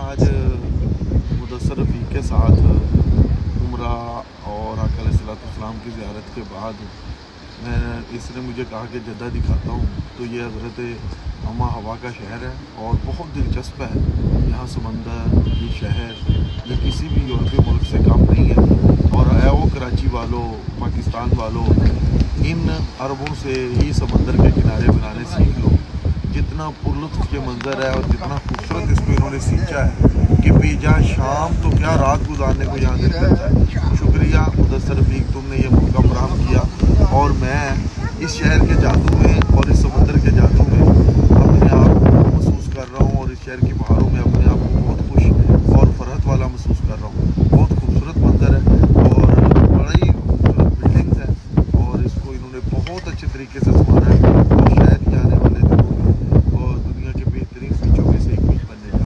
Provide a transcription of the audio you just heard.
आज मुदस्सर रफ़ीक के साथ उम्रा और आका अलैहिस्सलाम की ज़ियारत के बाद इसने मुझे कहा कि जद्दा दिखाता हूँ। तो ये हज़रत अम्मा हवा का शहर है और बहुत दिलचस्प है। यहाँ समंदर, ये शहर, ये किसी भी यूरोपीय मुल्क से कम नहीं है। और आया वो कराची वालों, पाकिस्तान वालों, इन अरबों से ही समंदर के किनारे बनाने सीख लो। जितना पुरलुत्फ़ के मंज़र है और जितना खूबसूरत इसको इन्होंने सींचा है कि बेजा शाम तो क्या रात गुजारने को यहाँ दिल करता है। शुक्रिया मुदस्सर रफ़ीक, तुमने ये मौका फराहम किया और मैं इस शहर के जादू में और इस समंदर के जादू में अपने आप को महसूस कर रहा हूँ और इस शहर की बहारों में